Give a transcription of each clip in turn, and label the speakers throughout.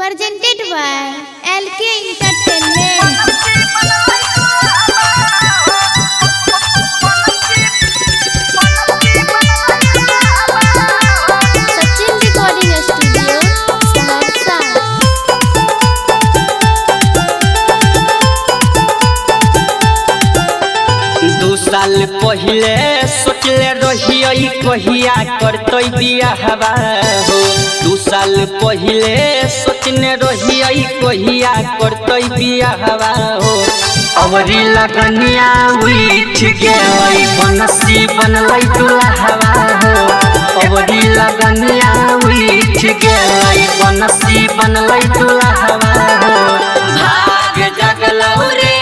Speaker 1: presented by LK Entertainment. Sachin Recording Studio, Saharsa.
Speaker 2: 2 साल पहले सोचले रही कहिया करते बियाहवा हो। 2 साल पहले सोचने रही कहिया करते बियाहवा हो। अवरी लगनिया उठ गई बनसी बनलै दुल्हवा हो। अवरी लगनिया उठ गई बनसी बनलै दुल्हवा हो। भाग जगलौ रे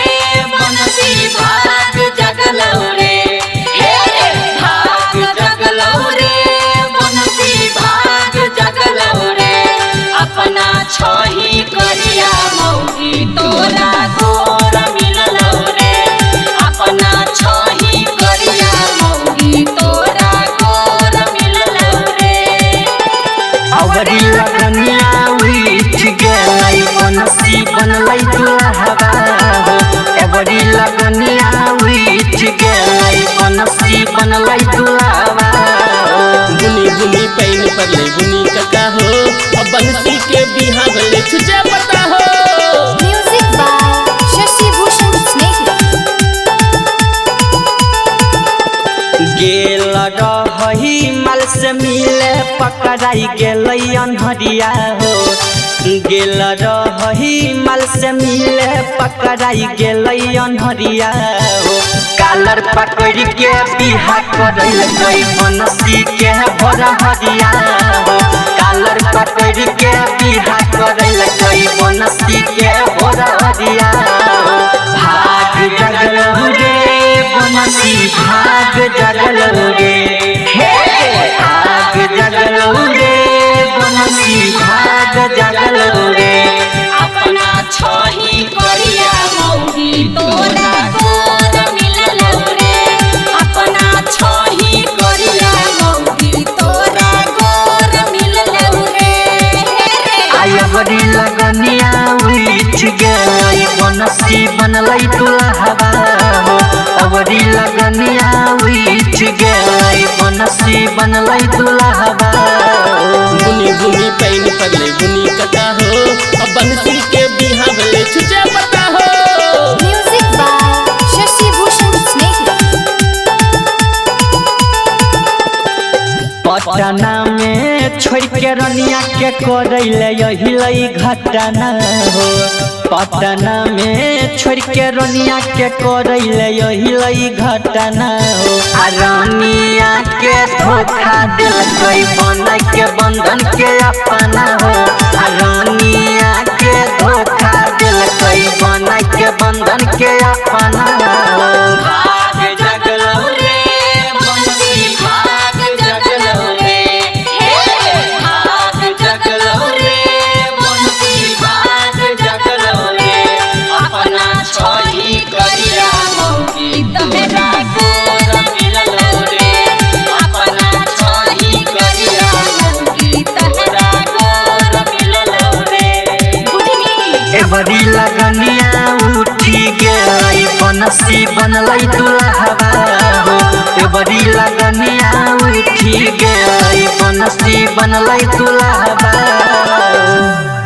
Speaker 2: बनसी भाग जगलौ रे, हे भाग जगलौ रे बनसी भाग जगलौ रे। अपना छही करिया मौगी तोरा गोर मिललौ रे। अपना छही करिया मौगी तोरा गोर मिललौ रे। अवरी लगनिया उठ गई बनसी बनलै दुल्हवा हो। अवरी लगनिया उठ गई बनसी बनलै दुल्हवा हो।
Speaker 3: बुनी बुनी पैन पड़ले बुनी कका हो, अब बंसी के बिहार ले तुझे पता हो।
Speaker 1: Music by Shashi Bhushan Snake.
Speaker 2: गेल रही माल से मिले पकड़ाई गेलै अनहरिया हो। गेल रही माल से मिले पकड़ाई गेलै अनहरिया हो। कालर पकड़ के बिहा करल गई बनसी के भरहरिया हो। कालर पकड़ के बिहा करल गई बनसी के भरहरिया हो। भाग जगलौ रे बनसी भाग जगलौ रे, हे भाग जगलौ रे बनसी भाग जगलौ रे। अपना छही करिया मौगी तोरा गोर मिललौ रे। अपना छही करिया मौगी तोरा गोर मिललौ रे। अवरी लगनिया उठ गई बनसी बनलै दुल्हवा हो। अवरी लगनिया उठ गई बनसी बनलै दुल्हवा हो।
Speaker 3: बुनी बुनी पैन पड़ले बुनी कका हो, अब बंसी के बिहार ले तुझे पता हो।
Speaker 1: Music by Shashi Bhushan Snake.
Speaker 2: Patna में छोड़ के रनिया के करैले यही लई घटना हो। पटना में छोड़ के रनिया के करैले यही लई घटना हो। आ रनिया के धोखा दिल गई बना के बंधन के अपना हो। आ रनिया के धोखा दिल गई बना के बंधन के अपना हो। भाग जगलौ रे बनसी भाग जगलौ रे, हे भाग जगलौ रे बनसी भाग जगलौ रे। अपना छही करिया मौगी तोरा गोर मिललौ रे। अपना छही करिया मौगी तोरा गोर मिललौ रे। एवरी लगनिया उठी गई बनसी बनलै दुल्हवा हो। एवरी लगनिया उठी गई बनसी बनलै दुल्हवा हो।